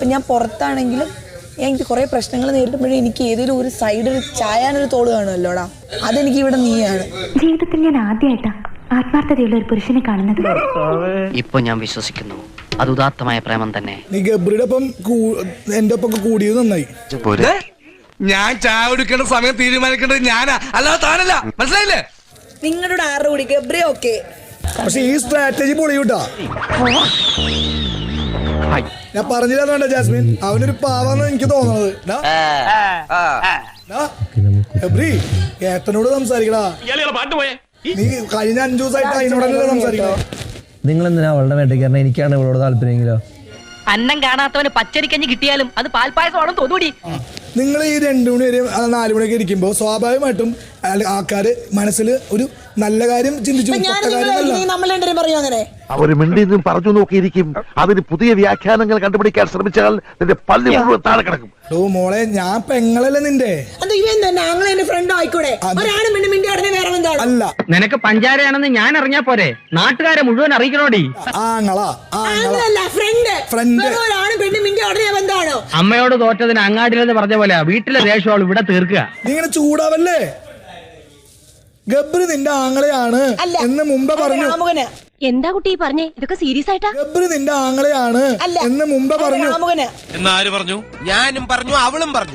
ഇപ്പം ഞാൻ പുറത്താണെങ്കിലും എനിക്ക് കുറേ പ്രശ്നങ്ങൾ നേരിടുമ്പോഴേ എനിക്ക് ഏതെങ്കിലും ഒരു സൈഡിൽ ചായാനൊരു തോള് കാണുമല്ലോടാ, അതെനിക്ക് ഇവിടെ നീയാണ്. ജീവിതത്തിൽ ഞാൻ ആദ്യമായിട്ടാ ആത്മാർത്ഥതയുള്ള ഒരു പുരുഷനെ കാണുന്നത്. ഇപ്പൊ ഞാൻ വിശ്വസിക്കുന്നു അത് ഉദാത്തമായ പ്രേമം തന്നെ. നീ ഗബ്രിയുടെ ഒപ്പം എന്റെ ഒപ്പം കൂടിയത് നന്നായി. ഞാൻ ചായ കുടിക്കേണ്ട സമയം തീരുമാനിക്കേണ്ടത് ഞാനാ, അല്ലാതെ താനല്ല. മനസ്സിലായില്ലേ? നിങ്ങളുടെ 6 കൂടി ഗബ്രി ഓക്കെ. പക്ഷെ ഈ സ്ട്രാറ്റജി പൊളിയൂട്ടാ. ഞാൻ പറഞ്ഞില്ല ജാസ്മിൻ, അവനൊരു പാവാന്ന് എനിക്ക് തോന്നുന്നത്. ഗബ്രി ഏട്ടനോട് സംസാരിക്കടാ. നീ കഴിഞ്ഞ 5 ദിവസമായിട്ട് അതിനോടല്ലേ സംസാരിക്കണോ? നിങ്ങൾ എന്തിനാ അവളുടെ വേട്ടയ്ക്ക്? എനിക്കാണ് ഇവളോട് താല്പര്യമെങ്കിലോ? അന്നം കാണാത്തവന് പച്ചരിക്കഞ്ഞ് കിട്ടിയാലും അത് പാൽപ്പായസമാണെന്ന് തോന്നൂടി. നിങ്ങൾ ഈ 2 മണി വരെ 4 മണിയൊക്കെ ഇരിക്കുമ്പോൾ സ്വാഭാവികമായിട്ടും ആൾക്കാര് മനസ്സിൽ ഒരു നല്ല കാര്യം ചിന്തിച്ചു. അവര് മിണ്ടിന്നും പറഞ്ഞു നോക്കിയിരിക്കും. അതിന് പുതിയ വ്യാഖ്യാനങ്ങൾ കണ്ടുപിടിക്കാൻ ശ്രമിച്ചാൽ നിന്റെ പള്ളി മുഴുവൻ താഴെ കിടക്കും. മോളെ, ഞാൻ പെങ്ങളല്ലേ നിന്റെ? അല്ല, നിനക്ക് പഞ്ചാരയാണെന്ന് ഞാൻ അറിഞ്ഞാ പോരെ, നാട്ടുകാരെ മുഴുവൻ അറിയിക്കണോടി. അമ്മയോട് തോറ്റതിന് അങ്ങാടിലെന്ന് പറഞ്ഞ പോലെ വീട്ടിലെ ദേഷ്യം ഇവിടെ തീർക്കുക. നീ ഇങ്ങനെ ചൂടാവല്ലേ? ഗബ്രി നിന്റെ ആങ്ങളെയാണ് എന്ന് മുമ്പേ പറഞ്ഞു. എന്താ കുട്ടി പറഞ്ഞേ? ഇതൊക്കെ സീരിയസ് ആയിട്ടാ? ഗബ്രി നിന്റെ ആങ്ങളെയാണ് എന്ന് മുമ്പേ പറഞ്ഞു. എന്നാര് പറഞ്ഞു? ഞാനും പറഞ്ഞു, അവളും പറഞ്ഞു.